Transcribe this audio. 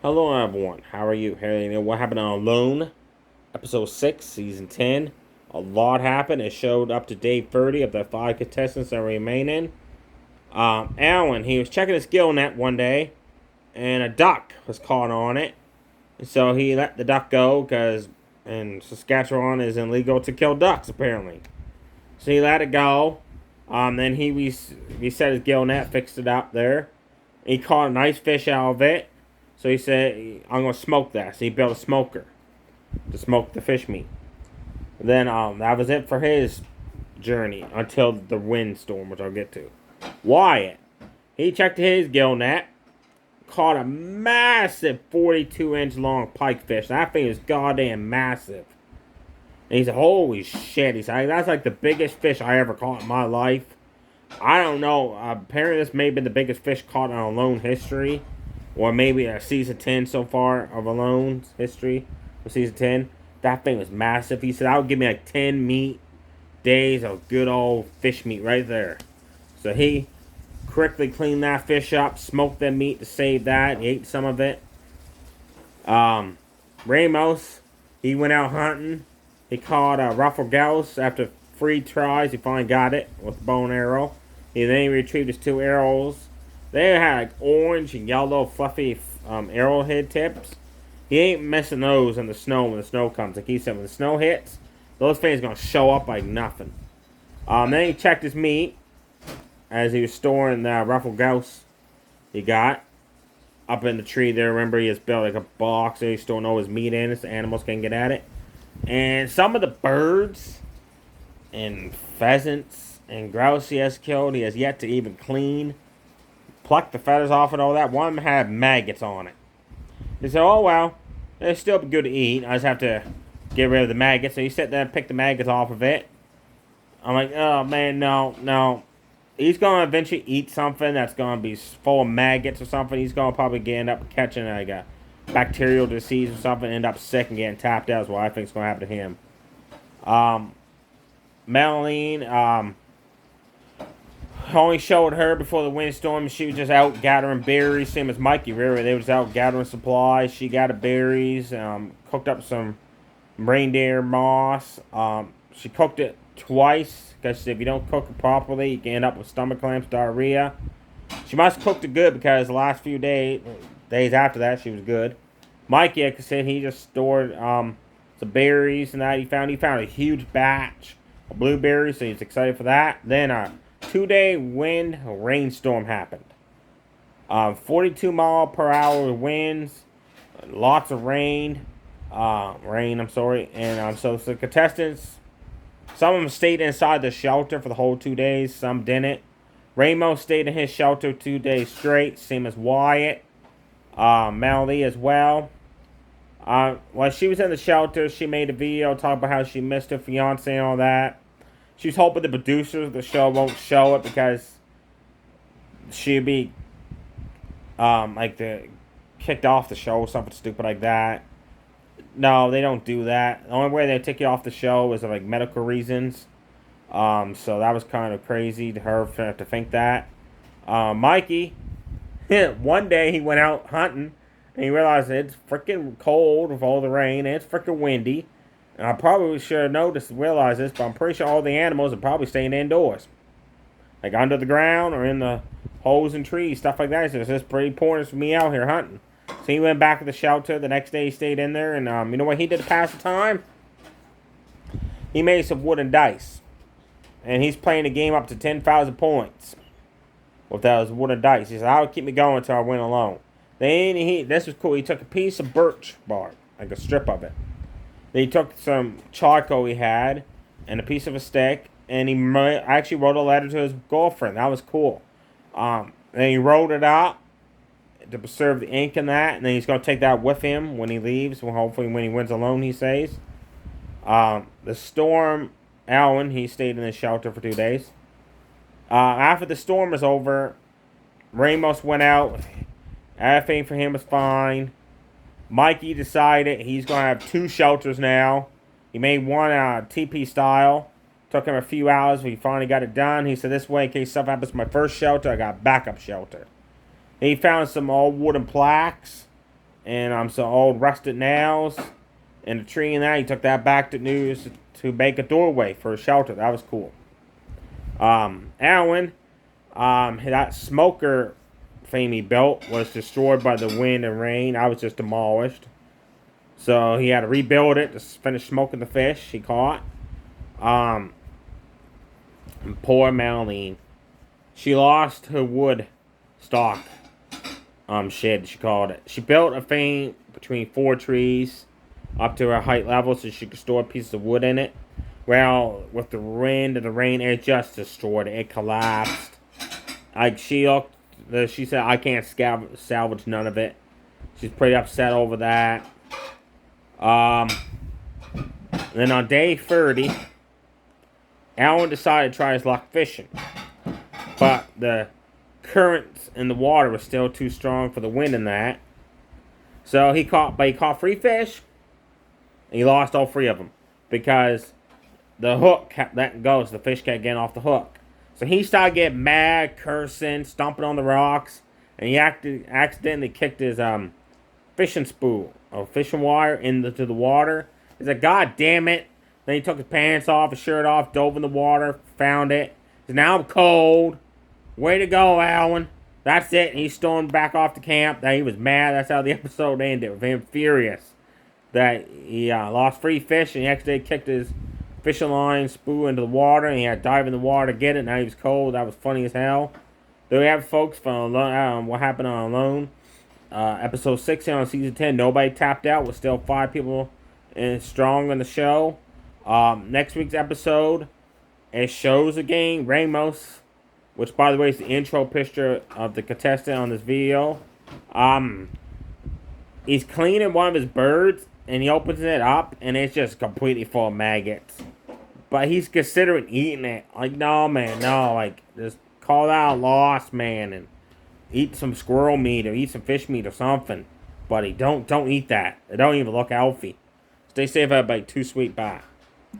Hello, everyone. How are you? Hey, you know what happened on Alone? Episode 6, Season 10. A lot happened. It showed up to day 30 of the 5 contestants that remaining. Alan, he was checking his gill net one day, and a duck was caught on it. And so he let the duck go because in Saskatchewan is illegal to kill ducks, apparently. So he let it go. Then he reset his gill net, fixed it up there. He caught a nice fish out of it. So he said, I'm going to smoke that. So he built a smoker to smoke the fish meat. Then that was it for his journey until the windstorm, which I'll get to. Wyatt, he checked his gill net, caught a massive 42-inch long pikefish. That thing is goddamn massive. And he said, holy shit. He said, that's like the biggest fish I ever caught in my life. I don't know. Apparently this may have been the biggest fish caught in Alone history. Or maybe a season 10 so far of Alone's history of season 10. That thing was massive. He said, that would give me like 10 meat days of good old fish meat right there. So he quickly cleaned that fish up, smoked that meat to save that. He ate some of it. Ramos, he went out hunting. He caught a ruffled grouse after 3 tries. He finally got it with a bow and arrow. Then he retrieved his 2 arrows. They had like orange and yellow fluffy arrowhead tips. He ain't missing those in the snow when the snow comes. Like he said, when the snow hits, those things gonna show up like nothing. Then he checked his meat as he was storing the ruffled grouse he got up in the tree there. Remember, he has built like a box that he's storing all his meat in so the animals can get at it. And some of the birds and pheasants and grouse he has killed, he has yet to even clean. Plucked the feathers off and all that. One of them had maggots on it. He said, oh well, it'll still be good to eat. I just have to get rid of the maggots. So he sat there and picked the maggots off of it. I'm like, oh man, no. He's going to eventually eat something that's going to be full of maggots or something. He's going to probably end up catching like a bacterial disease or something, end up sick and getting tapped out is what I think is going to happen to him. Melanie, only showed her before the windstorm. She was just out gathering berries, same as Mikey. Really, they was out gathering supplies. She gathered berries, cooked up some reindeer moss. She cooked it twice because if you don't cook it properly, you can end up with stomach cramps, diarrhea. She must have cooked it good because the last few days after that, she was good. Mikey, like I said, he just stored some berries and that. He found a huge batch of blueberries, so he's excited for that. Then 2-day wind rainstorm happened. 42-mile-per-hour winds, lots of rain. And so the contestants, some of them stayed inside the shelter for the whole 2 days. Some didn't. Ramos stayed in his shelter 2 days straight, same as Wyatt. Melody as well. While she was in the shelter, she made a video talking about how she missed her fiance and all that. She's hoping the producers of the show won't show it because she'd be kicked off the show or something stupid like that. No, they don't do that. The only way they take you off the show is like medical reasons. So that was kind of crazy to her to think that. Mikey, one day he went out hunting and he realized it's freaking cold with all the rain and it's freaking windy. And I probably should have realized this, but I'm pretty sure all the animals are probably staying indoors. Like under the ground or in the holes and trees, stuff like that. So it's just pretty pointless for me out here hunting. So he went back to the shelter. The next day he stayed in there. And you know what he did to pass the time? He made some wooden dice. And he's playing a game up to 10,000 points with those wooden dice. He said, that would keep me going until I went alone. Then this was cool. He took a piece of birch bark, like a strip of it. Then he took some charcoal he had and a piece of a stick, and he actually wrote a letter to his girlfriend. That was cool. Then he wrote it out to preserve the ink in that, and then he's going to take that with him when he leaves, hopefully when he wins alone, he says. The storm, Alan, he stayed in his shelter for 2 days. After the storm was over, Ramos went out. Everything for him was fine. Mikey decided he's going to have 2 shelters now. He made one TP style. Took him a few hours, but he finally got it done. He said, this way, in case something happens to my first shelter, I got a backup shelter. He found some old wooden plaques and some old rusted nails in the tree and that. He took that back to make a doorway for a shelter. That was cool. Alan, that smoker thing he built was destroyed by the wind and rain. I was just demolished. So he had to rebuild it to finish smoking the fish he caught. Poor Melanie. She lost her wood stock shed, she called it. She built a thing between 4 trees up to her height level so she could store pieces of wood in it. Well, with the wind and the rain, it just destroyed it. It collapsed. Like, she said, I can't salvage none of it. She's pretty upset over that. Then on day 30, Alan decided to try his luck fishing. But the currents in the water was still too strong for the wind in that. So he caught 3 fish. And he lost all 3 of them. Because the hook kept letting go, so the fish kept getting off the hook. So he started getting mad, cursing, stomping on the rocks. And he accidentally kicked his fishing spool, or fishing wire, into the water. He's like, God damn it. Then he took his pants off, his shirt off, dove in the water, found it. He said, now I'm cold. Way to go, Alan. That's it. And he stormed back off the camp. He was mad. That's how the episode ended, with him furious that he lost 3 fish, and he actually kicked his fishing line spool into the water, and he had to dive in the water to get it. Now he was cold. That was funny as hell. There we have it, folks, from What Happened on Alone. Episode 6 on season 10. Nobody tapped out. We're still 5 people strong on the show. Next week's episode, it shows again Ramos, which, by the way, is the intro picture of the contestant on this video. He's cleaning one of his birds, and he opens it up, and it's just completely full of maggots. But he's considering eating it. Like, no, man, no. Like, just call that a loss, man, and eat some squirrel meat or eat some fish meat or something. Buddy, don't eat that. It don't even look healthy. Stay safe, everybody. Too sweet. Bye.